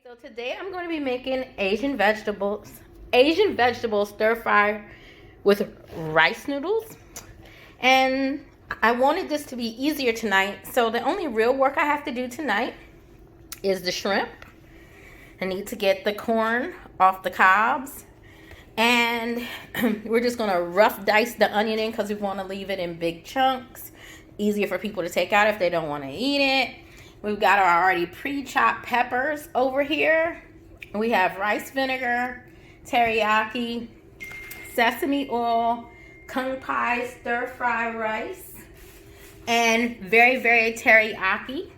So today I'm going to be making Asian vegetable stir fry with rice noodles. And I wanted this to be easier tonight. So the only real work I have to do tonight is the shrimp. I need to get the corn off the cobs. And we're just going to rough dice the onion in because we want to leave it in big chunks. Easier for people to take out if they don't want to eat it. We've got our already pre-chopped peppers over here. We have rice vinegar, teriyaki, sesame oil, kung pao stir fry rice, and very, very teriyaki.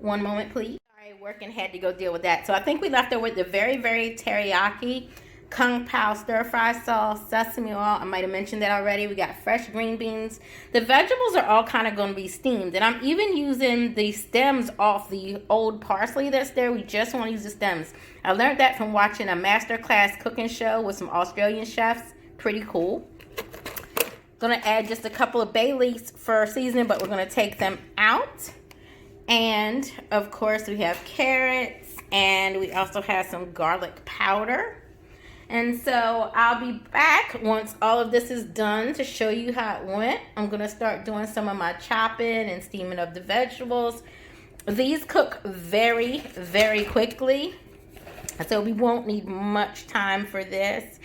One moment, please. Sorry, working had to go deal with that. So I think we left over with the very, very teriyaki, kung pao stir fry sauce, sesame oil. I might have mentioned that already. We got fresh green beans. The vegetables are all kind of going to be steamed. And I'm even using the stems off the old parsley that's there. We just want to use the stems. I learned that from watching a masterclass cooking show with some Australian chefs. Pretty cool. Going to add just a couple of bay leaves for seasoning, but we're going to take them out. And of course we have carrots, and we also have some garlic powder. And so I'll be back once all of this is done to show you how it went. I'm going to start doing some of my chopping and steaming of the vegetables. These cook very, very quickly. So we won't need much time for this.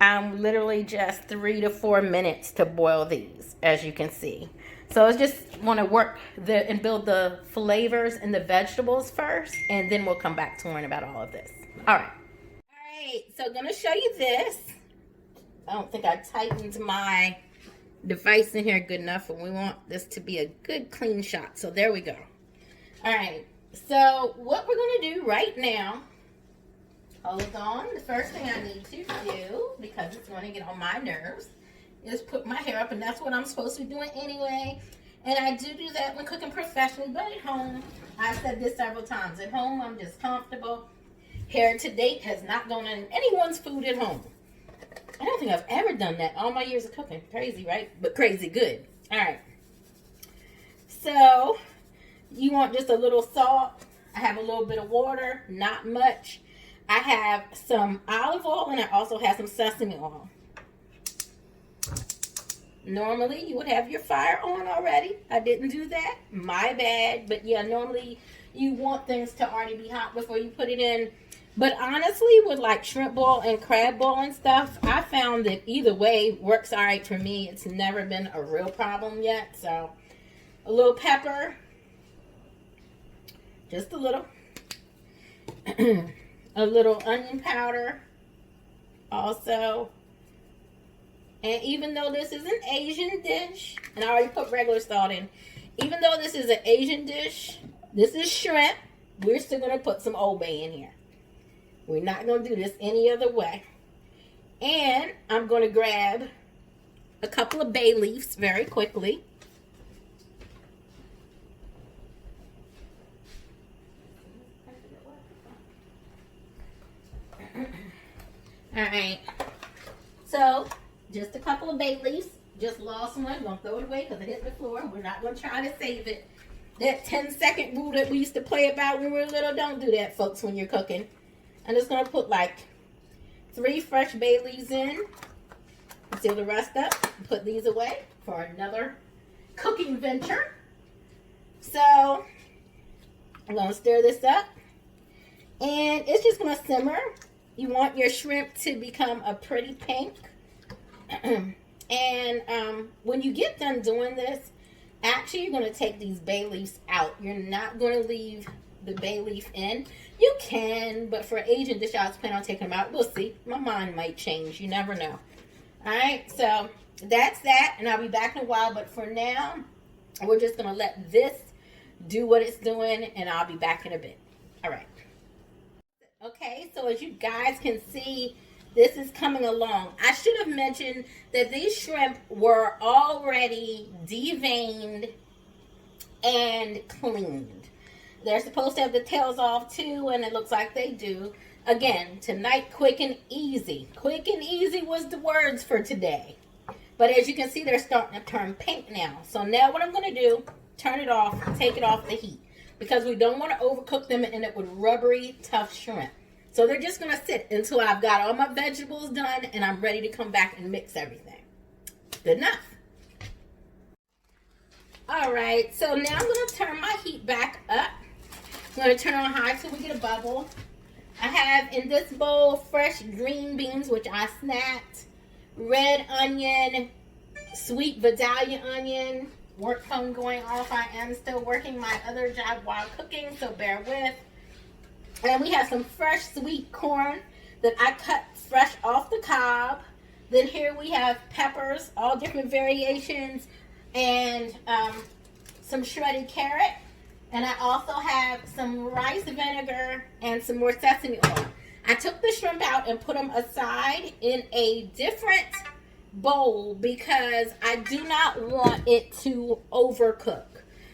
Literally just 3 to 4 minutes to boil these, as you can see. So I just want to work and build the flavors in the vegetables first, and then we'll come back to learn about all of this. All right. So I'm going to show you this. I don't think I tightened my device in here good enough, and we want this to be a good clean shot. So there we go. All right. So what we're going to do right now, hold on. The first thing I need to do, because it's going to get on my nerves, is put my hair up, and that's what I'm supposed to be doing anyway. And I do that when cooking professionally, but at home, I've said this several times. At home, I'm just comfortable. Hair to date has not gone in anyone's food at home. I don't think I've ever done that all my years of cooking. Crazy, right? But crazy good. All right. So you want just a little salt. I have a little bit of water, not much. I have some olive oil, and I also have some sesame oil. Normally you would have your fire on already. I didn't do that. My bad. But yeah, normally you want things to already be hot before you put it in. But honestly, with like shrimp boil and crab boil and stuff, I found that either way works all right for me. It's never been a real problem yet. So a little pepper, just a little, a little onion powder also. And even though this is an Asian dish, and I already put regular salt in, even though this is an Asian dish, this is shrimp, we're still going to put some Old Bay in here. We're not going to do this any other way. And I'm going to grab a couple of bay leaves very quickly. All right. So, just a couple of bay leaves. Just lost one. I'm going to throw it away because it hit the floor. We're not going to try to save it. That 10-second rule that we used to play about when we were little, don't do that, folks, when you're cooking. I'm just going to put like 3 fresh bay leaves in. Seal the rest up. Put these away for another cooking venture. So, I'm going to stir this up. And it's just going to simmer. You want your shrimp to become a pretty pink. And when you get done doing this, actually you're going to take these bay leaves out. You're not going to leave the bay leaf in. You can, but for Asian dish, I was planning on taking them out. We'll see. My mind might change. You never know. All right, so that's that, and I'll be back in a while. But for now, we're just going to let this do what it's doing, and I'll be back in a bit. All right. Okay, so as you guys can see, this is coming along. I should have mentioned that these shrimp were already deveined and cleaned. They're supposed to have the tails off too, and it looks like they do. Again, tonight, quick and easy. Quick and easy was the words for today. But as you can see, they're starting to turn pink now. So now what I'm going to do, turn it off, take it off the heat. because we don't want to overcook them and end up with rubbery, tough shrimp. So they're just going to sit until I've got all my vegetables done and I'm ready to come back and mix everything. Good enough. All right, so now I'm going to turn my heat back up. I'm going to turn on high so we get a bubble. I have in this bowl fresh green beans, which I snapped, red onion, sweet Vidalia onion, work phone going off. I am still working my other job while cooking, so bear with. And we have some fresh sweet corn that I cut fresh off the cob. Then here we have peppers, all different variations, and some shredded carrot. And I also have some rice vinegar and some more sesame oil. I took the shrimp out and put them aside in a different bowl because I do not want it to overcook.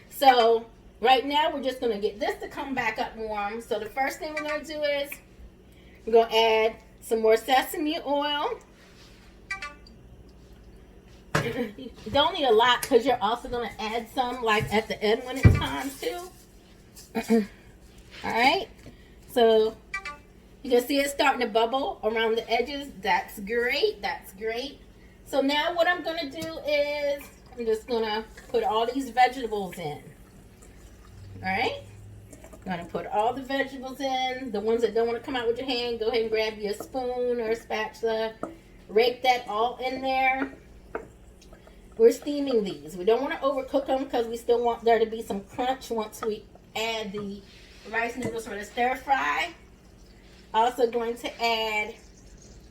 So right now we're just going to get this to come back up warm. So the first thing we're going to do is we're going to add some more sesame oil. You don't need a lot because you're also going to add some like at the end when it's time to. Alright, so you can see it starting to bubble around the edges. That's great, that's great. So now what I'm going to do is I'm just going to put all these vegetables in. Alright, I'm going to put all the vegetables in. The ones that don't want to come out with your hand, go ahead and grab you a spoon or a spatula. Rake that all in there. We're steaming these. We don't want to overcook them because we still want there to be some crunch once we add the rice noodles for the stir fry. Also going to add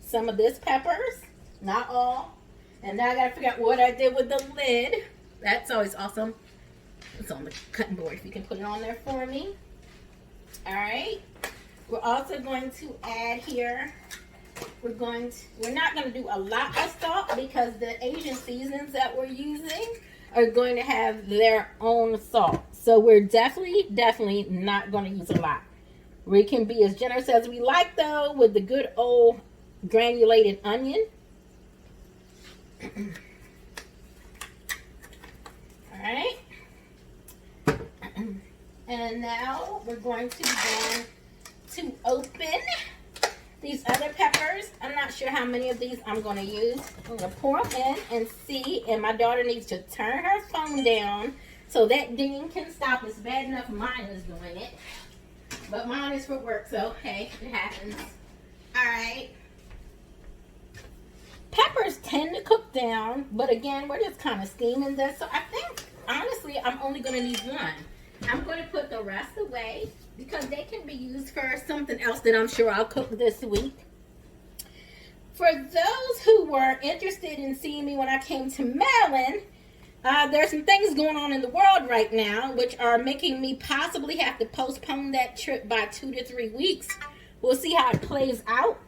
some of this peppers, not all. And now I got to figure out what I did with the lid. That's always awesome. It's on the cutting board if you can put it on there for me. All right. We're also going to add here, we're not going to do a lot of salt because the Asian seasons that we're using are going to have their own salt. So we're definitely not going to use a lot. We can be as generous as we like though with the good old granulated onion. All right. And now we're going to begin to open these other peppers. I'm not sure how many of these I'm going to use. I'm going to pour them in and see. And my daughter needs to turn her phone down so that ding can stop. It's bad enough mine is doing it. But mine is for work, so hey, it happens. Alright. Peppers tend to cook down, but again, we're just kind of steaming this. So I think, honestly, I'm only going to need one. I'm going to put the rest away because they can be used for something else that I'm sure I'll cook this week. For those who were interested in seeing me when I came to Maryland, there's some things going on in the world right now which are making me possibly have to postpone that trip by 2 to 3 weeks. We'll see how it plays out.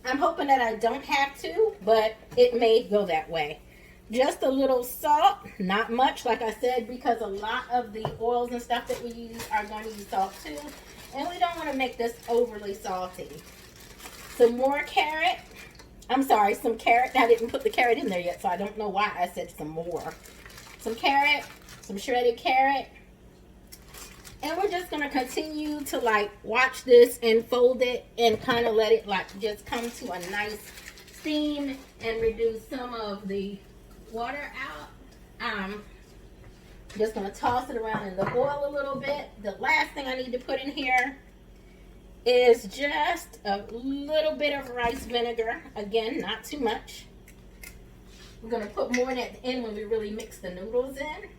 I'm hoping that I don't have to, but it may go that way. Just a little salt, not much, like I said, because a lot of the oils and stuff that we use are going to use salt too. And we don't want to make this overly salty. Some more carrot. I'm sorry, some carrot. I didn't put the carrot in there yet, so I don't know why I said some more. Some carrot, some shredded carrot. And we're just going to continue to like watch this and fold it and kind of let it like just come to a nice steam and reduce some of the water out. Just going to toss it around in the oil a little bit. The last thing I need to put in here is just a little bit of rice vinegar. Again, not too much. We're going to put more at the end when we really mix the noodles in.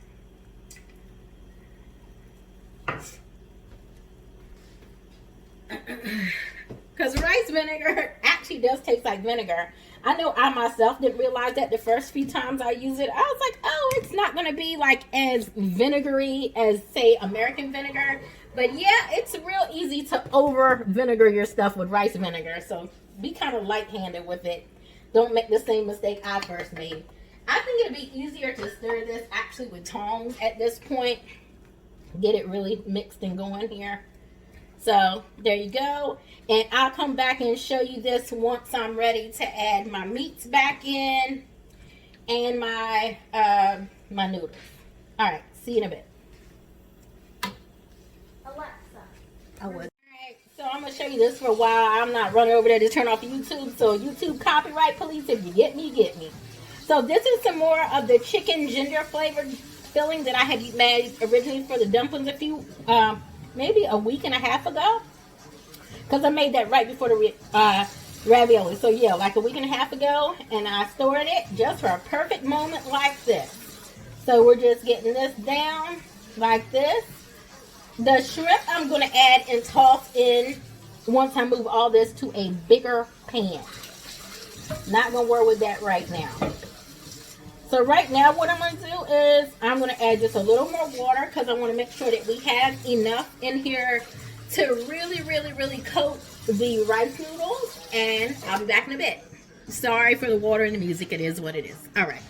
Because rice vinegar actually does taste like vinegar. I know I myself didn't realize that the first few times I used it. I was like, oh, it's not going to be like as vinegary as, say, American vinegar. But yeah, it's real easy to over vinegar your stuff with rice vinegar. So be kind of light-handed with it. Don't make the same mistake I first made. I think it'd be easier to stir this actually with tongs at this point. Get it really mixed and going here. So there you go. And I'll come back and show you this once I'm ready to add my meats back in and my my noodles. All right, see you in a bit. Alexa. I would. All right, so So I'm going to show you this for a while. I'm not running over there to turn off YouTube. So YouTube copyright police, if you get me, get me. So this is some more of the chicken ginger flavored filling that I had made originally for the dumplings a few, maybe a week and a half ago. Because I made that right before the ravioli. So yeah, like a week and a half ago. And I stored it just for a perfect moment like this. So we're just getting this down like this. The shrimp I'm going to add and toss in once I move all this to a bigger pan. Not going to worry with that right now. So right now what I'm going to do is I'm going to add just a little more water because I want to make sure that we have enough in here to really coat the rice noodles. And I'll be back in a bit. Sorry for the water and the music. It is what it is. All right.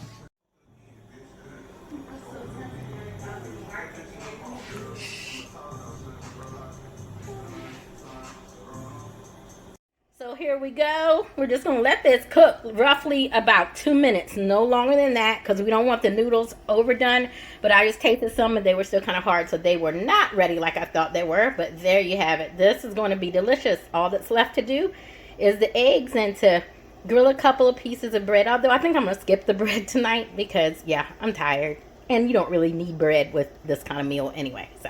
So here we go. We're just going to let this cook roughly about 2 minutes. No longer than that because we don't want the noodles overdone. But I just tasted some and they were still kind of hard. So they were not ready like I thought they were. But there you have it. This is going to be delicious. All that's left to do is the eggs and to grill a couple of pieces of bread. Although I think I'm going to skip the bread tonight because, yeah, I'm tired. And you don't really need bread with this kind of meal anyway. So,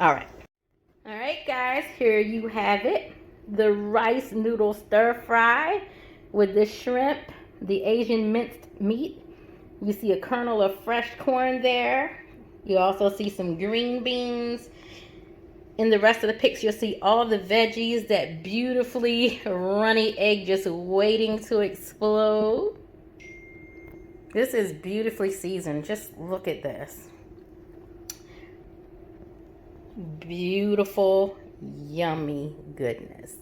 all right. All right, guys. Here you have it. The rice noodle stir fry with the shrimp, the Asian minced meat. You see a kernel of fresh corn there. You also see some green beans. In the rest of the pics, you'll see all the veggies, that beautifully runny egg just waiting to explode. This is beautifully seasoned. Just look at this. Beautiful, yummy goodness.